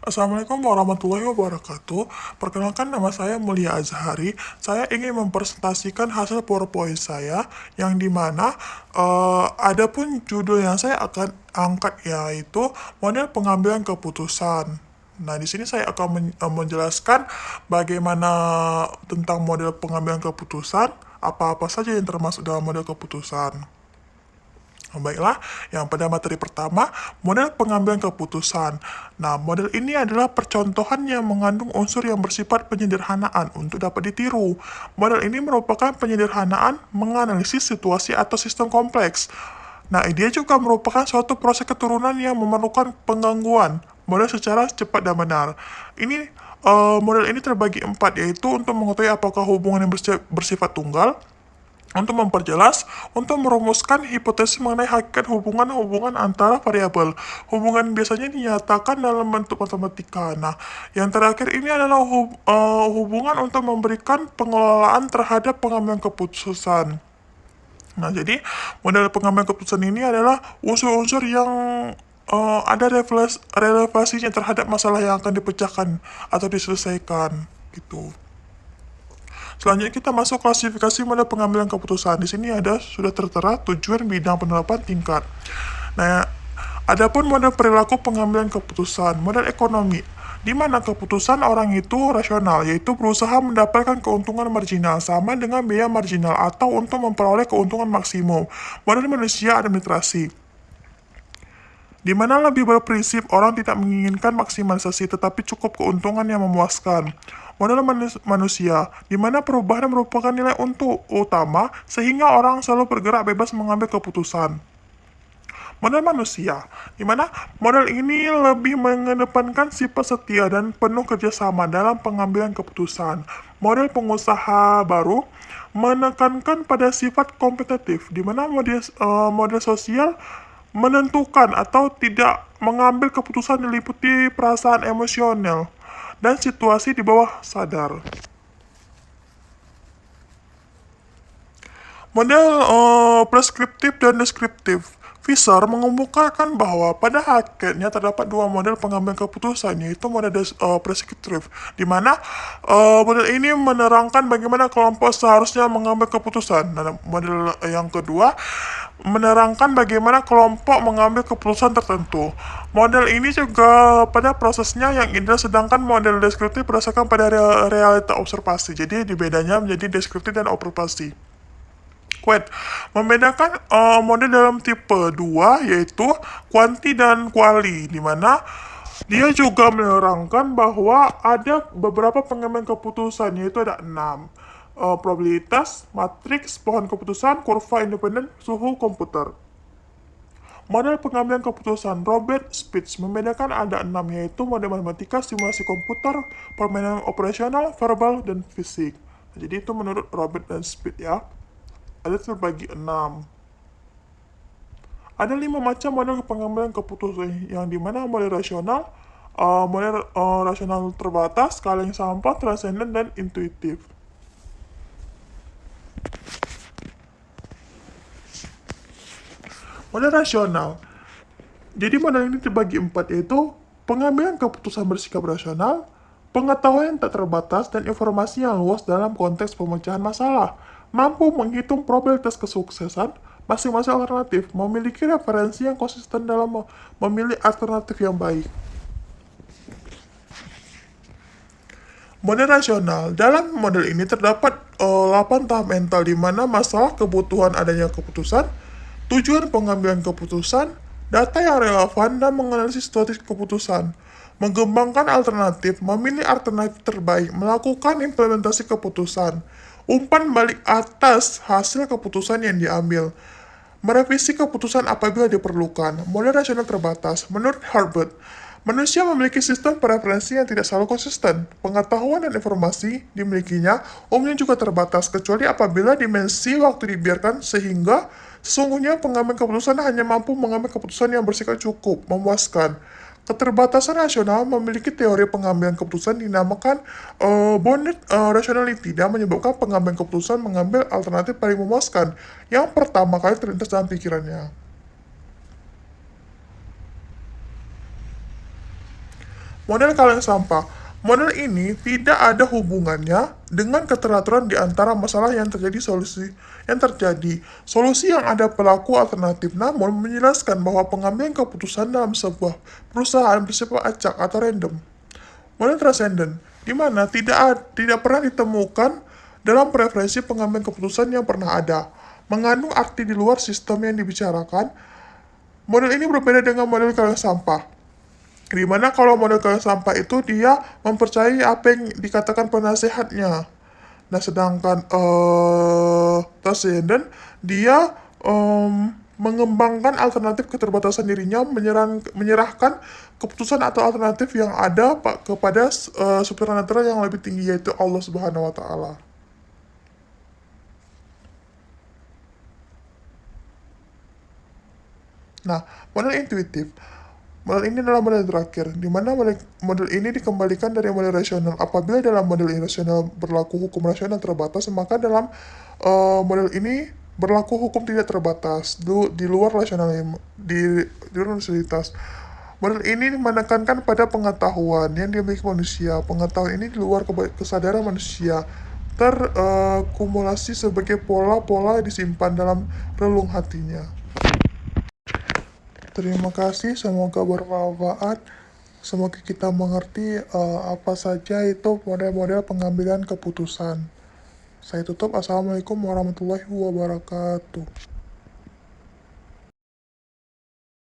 Assalamualaikum warahmatullahi wabarakatuh. Perkenalkan, nama saya Mulia Azhari. Saya ingin mempresentasikan hasil PowerPoint saya yang dimana ada pun judul yang saya akan angkat yaitu model pengambilan keputusan. Nah, di sini saya akan menjelaskan bagaimana tentang model pengambilan keputusan, apa-apa saja yang termasuk dalam model keputusan. Baiklah, yang pada materi pertama, model pengambilan keputusan. Nah, model ini adalah percontohan yang mengandung unsur yang bersifat penyederhanaan untuk dapat ditiru. Model ini merupakan penyederhanaan menganalisis situasi atau sistem kompleks. Nah, dia juga merupakan suatu proses keturunan yang memerlukan penggangguan model secara cepat dan benar. Model ini terbagi empat, yaitu untuk mengetahui apakah hubungan yang bersifat tunggal, untuk memperjelas, untuk merumuskan hipotesis mengenai hakikat hubungan-hubungan antara variabel. Hubungan biasanya dinyatakan dalam bentuk matematika. Nah, yang terakhir ini adalah hubungan untuk memberikan pengelolaan terhadap pengambilan keputusan. Nah, jadi model pengambilan keputusan ini adalah unsur-unsur yang ada relevansinya terhadap masalah yang akan dipecahkan atau diselesaikan gitu. Selanjutnya kita masuk klasifikasi model pengambilan keputusan. Di sini sudah tertera tujuan, bidang penerapan, tingkat. Nah, adapun model perilaku pengambilan keputusan, model ekonomi, di mana keputusan orang itu rasional, yaitu berusaha mendapatkan keuntungan marginal sama dengan biaya marginal atau untuk memperoleh keuntungan maksimum. Model manusia administrasi, di mana lebih berprinsip orang tidak menginginkan maksimalisasi tetapi cukup keuntungan yang memuaskan. Model manusia, di mana perubahan merupakan nilai untuk utama sehingga orang selalu bergerak bebas mengambil keputusan. Model manusia, di mana model ini lebih mengedepankan sifat setia dan penuh kerjasama dalam pengambilan keputusan. Model pengusaha baru menekankan pada sifat kompetitif, di mana model sosial menentukan atau tidak mengambil keputusan diliputi perasaan emosional dan situasi di bawah sadar. Model preskriptif dan deskriptif. Visser mengemukakan bahwa pada hakikatnya terdapat dua model pengambilan keputusan, yaitu model preskriptif, di mana model ini menerangkan bagaimana kelompok seharusnya mengambil keputusan. Dan model yang kedua menerangkan bagaimana kelompok mengambil keputusan tertentu. Model ini juga pada prosesnya yang ideal, sedangkan model deskriptif berdasarkan pada realita observasi. Jadi bedanya menjadi deskriptif dan observasi. Membedakan model dalam tipe 2 yaitu kuanti dan kuali, di mana dia juga menerangkan bahwa ada beberapa pengambilan keputusan, yaitu ada 6. Probabilitas, matriks, pohon keputusan, kurva independen, suhu komputer. Model pengambilan keputusan Robert Spitz membedakan ada 6, yaitu model matematika, simulasi komputer, permainan operasional, verbal, dan fisik. Jadi itu menurut Robert dan Spitz ya. Ada terbagi 6. Ada 5 macam model pengambilan keputusan, yang dimana model rasional, model rasional terbatas, skala yang sampah, transenden, dan intuitif. Model rasional. Jadi model ini terbagi 4, yaitu pengambilan keputusan bersikap rasional, pengetahuan yang tak terbatas, dan informasi yang luas dalam konteks pemecahan masalah, mampu menghitung probabilitas kesuksesan masing-masing alternatif, memiliki referensi yang konsisten dalam memilih alternatif yang baik. Model rasional. Dalam model ini terdapat 8 tahap mental, di mana masalah, kebutuhan adanya keputusan, tujuan pengambilan keputusan, data yang relevan, dan menganalisis situasi keputusan. Mengembangkan alternatif, memilih alternatif terbaik, melakukan implementasi keputusan, umpan balik atas hasil keputusan yang diambil, merevisi keputusan apabila diperlukan. Model rasional terbatas. Menurut Herbert, manusia memiliki sistem preferensi yang tidak selalu konsisten. Pengetahuan dan informasi dimilikinya umumnya juga terbatas, kecuali apabila dimensi waktu dibiarkan, sehingga sesungguhnya pengambil keputusan hanya mampu mengambil keputusan yang bersifat cukup, memuaskan. Keterbatasan rasional memiliki teori pengambilan keputusan dinamakan bounded rationality, dan menyebabkan pengambilan keputusan mengambil alternatif paling memuaskan yang pertama kali terlintas dalam pikirannya. Model kaleng sampah. Model ini tidak ada hubungannya dengan keteraturan di antara masalah yang terjadi Solusi yang ada pelaku alternatif namun menjelaskan bahwa pengambilan keputusan dalam sebuah perusahaan bersifat acak atau random. Model transenden, di mana tidak pernah ditemukan dalam preferensi pengambilan keputusan yang pernah ada, mengandung arti di luar sistem yang dibicarakan. Model ini berbeda dengan model kaleng sampah. Dimana kalau model kaleng sampah itu dia mempercayai apa yang dikatakan penasehatnya. Nah, sedangkan Transcendent dia mengembangkan alternatif keterbatasan dirinya, menyerahkan keputusan atau alternatif yang ada kepada supernatural yang lebih tinggi yaitu Allah Subhanahu wa taala. Nah, model intuitif. Model ini adalah model terakhir, di mana model ini dikembalikan dari model rasional. Apabila dalam model irasional berlaku hukum rasional terbatas, maka dalam model ini berlaku hukum tidak terbatas di luar rasional di luar rasionalitas. Model ini menekankan pada pengetahuan yang dimiliki manusia. Pengetahuan ini di luar kesadaran manusia terkumulasi sebagai pola-pola disimpan dalam relung hatinya. Terima kasih, semoga bermanfaat. Semoga kita mengerti apa saja itu model-model pengambilan keputusan. Saya tutup. Assalamualaikum warahmatullahi wabarakatuh.